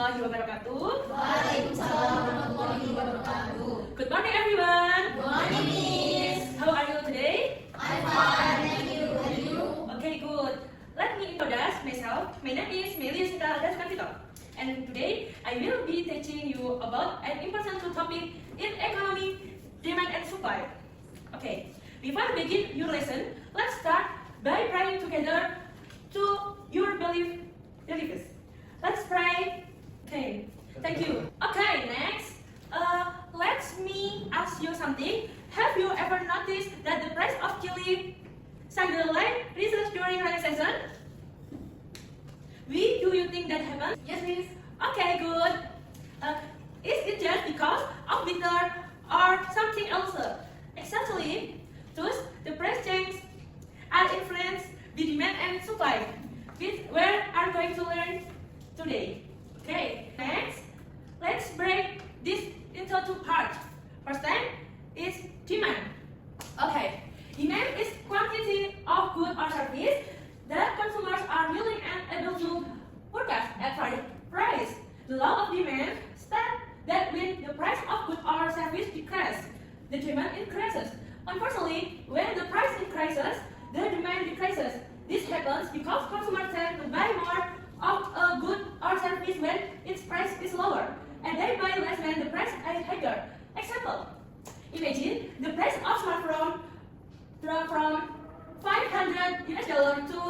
warahmatullahi wabarakatuh. Waalaikumsalam warahmatullahi wabarakatuh. Good morning, everyone. Good morning, Miss. How are you today? I'm fine, thank you. And you? Okay, good. Let me introduce myself. My name is Melia Sita Dasmantito, and today I will be teaching you about an important topic in economy, demand and supply. Okay, before we begin your lesson, let's start by praying together to your beliefs. Let's pray. Okay, thank you. Okay, next, let me ask you something. Have you ever noticed that the price of chili suddenly rises during rainy season? Do you think that happens? Yes, Miss. Okay, good. Is it just because of winter or something else? Exactly. Thus, the price change are influenced by demand and supply, which we are going to learn today. Okay, next, let's break this into two parts. First time is demand. Okay, demand is quantity of good or service that consumers are willing and able to purchase at right price. The law of demand states that when the price of good or service decreases, the demand increases. Unfortunately, when the price increases, the demand decreases. This happens because consumers tend to buy more of a good or service when its price is lower, and they buy less when the price is higher. Example: imagine the price of smartphone dropped from $500 to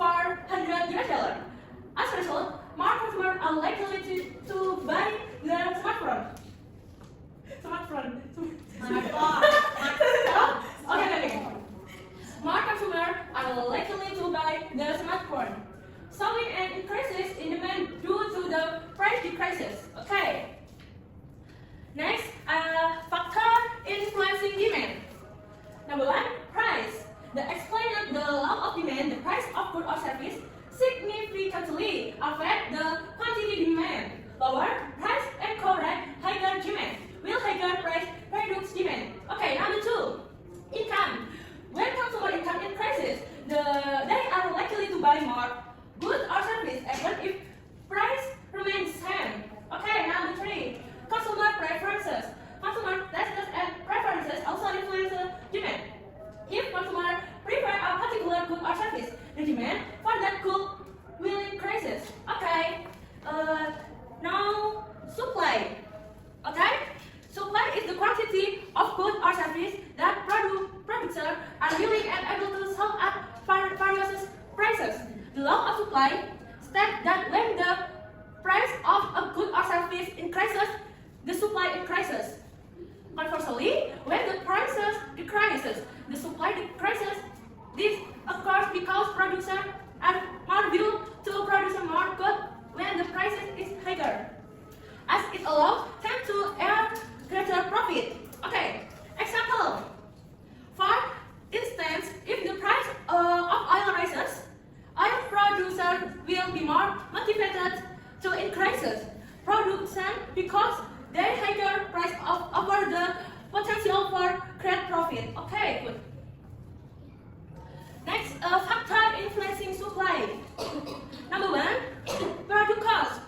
$400. As a result, more consumers are likely to buy the smartphone. Okay. More consumers are likely to buy the smartphone, showing an increase in demand due to the price decreases. Okay. Next, factor influencing demand. Number one, price. The explained the law of demand, the price of good or service significantly affect the quantity demand. Lower price encourage higher demand, while higher price reduce demand. Okay, number two, income. When consumer income increases, they are likely to buy more goods or service even if price remains same. Okay, number three, consumer preferences. Consumer tastes and preferences also influence demand. If consumers prefer a particular good or service, the demand for that good will increase. Okay, now supply. Okay, supply is the quantity of good or service that producers are willing and able to sell at various prices. The law of supply states that when the price of a good or service increases, the supply increases. Conversely, when the prices decreases, the supply decreases. This occurs because producers are more willing to produce more goods when the price is higher, as it allows them to earn greater profit. Okay, example. For instance, if the price of oil rises, oil producers will be more motivated to increase production because their higher price offer the potential for great profit. Okay, good. Next, factor influencing supply. Number one, product cost.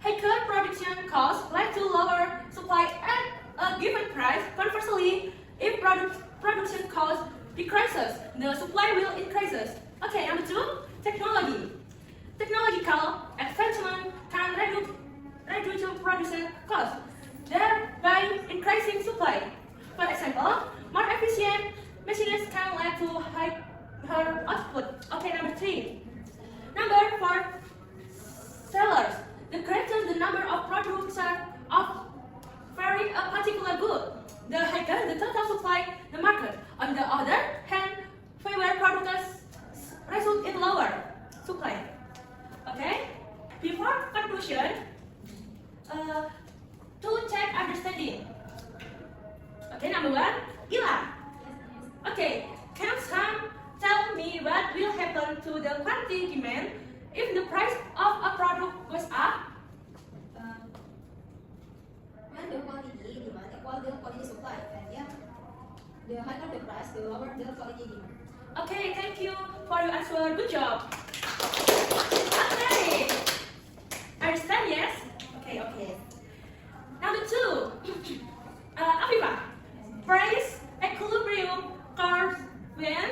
Higher production costs lead to lower supply at a given price. Conversely, if production cost decreases, the supply will increase. Okay, number two, technology. Technological advancement can reduce production costs, thereby increasing supply. For example, more efficient machines can lead to higher output. Okay, number three. Number four, sellers. The greater the number of producers offering a particular good, the higher the total supply the market. On the other hand, fewer producers result in lower supply. Okay? Before conclusion, to check understanding. Okay, number one, Ila. Okay, can some tell me what will happen to the quantity demand if the price of a product goes up? When the quantity demand equal the quantity supply, and yeah, the higher the price, the lower the quantity demand. Okay, thank you for your answer. Good job. Okay, understand? Yes. Okay. Number 2, Afifa. Price equilibrium occurs when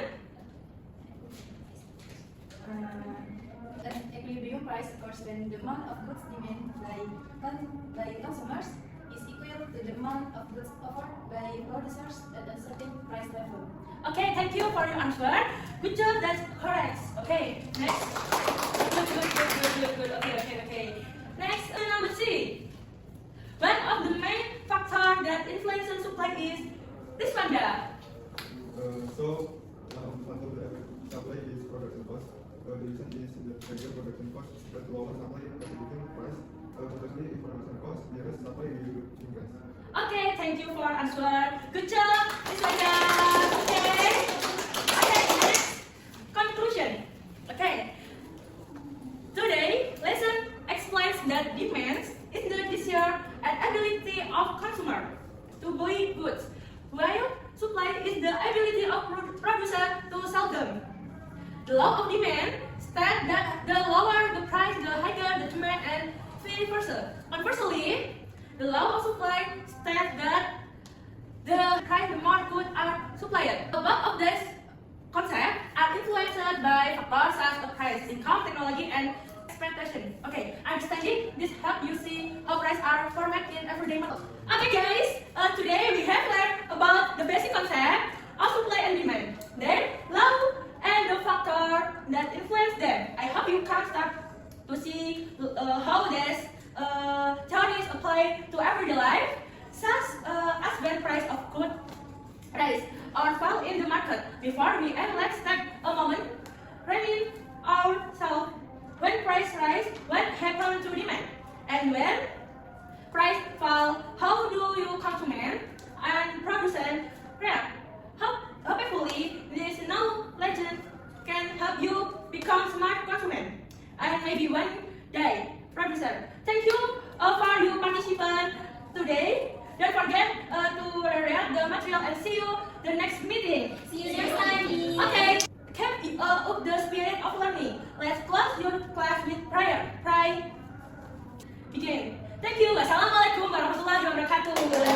An equilibrium price occurs when the amount of goods demanded by consumers is equal to the amount of goods offered by producers at a certain price level. Okay, thank you for your answer. Good job, that's correct. Okay, next. Good. Okay. Next, number 3. One of the main factors that influences supply is this one, there. One of the supply is production cost. The reason is the higher production cost spread lower supply and reducing price. Conversely, if production cost nearest supply will increase. Okay, thank you for answer. Good job, Miss Wanda. Okay, next. Conclusion. Okay. Today, lesson explains that demand is the desire and ability of consumer to buy goods, while supply is the ability of producer to sell them. The law of demand states that the lower the price, the higher the demand, and vice versa. Conversely, the law of supply states that the price, the more goods are supplied. Both of these concepts are influenced by factors such as price, income, technology, and expectation. Okay, understanding this help you see how prices are formed in everyday life. Okay guys, today we have learned about the basic concept of supply and demand, then law and the factor that influence them. I hope you can start to see how these theories apply to everyday life, such as when price of goods rise or fall in the market. Before we end, let's take a moment, remind ourselves when price rise, what happens to demand, and when price fall, how do you consumer and producer react? Hopefully, this knowledge can help you become smart consumer and maybe one day producer. Thank you for your participation today. Don't forget to read the material and see you the next meeting. See you next time. Okay, keep up the spirit of learning. Let's close your class with prayer. Pray. Begin. Thank you. Wassalamualaikum warahmatullahi wabarakatuh.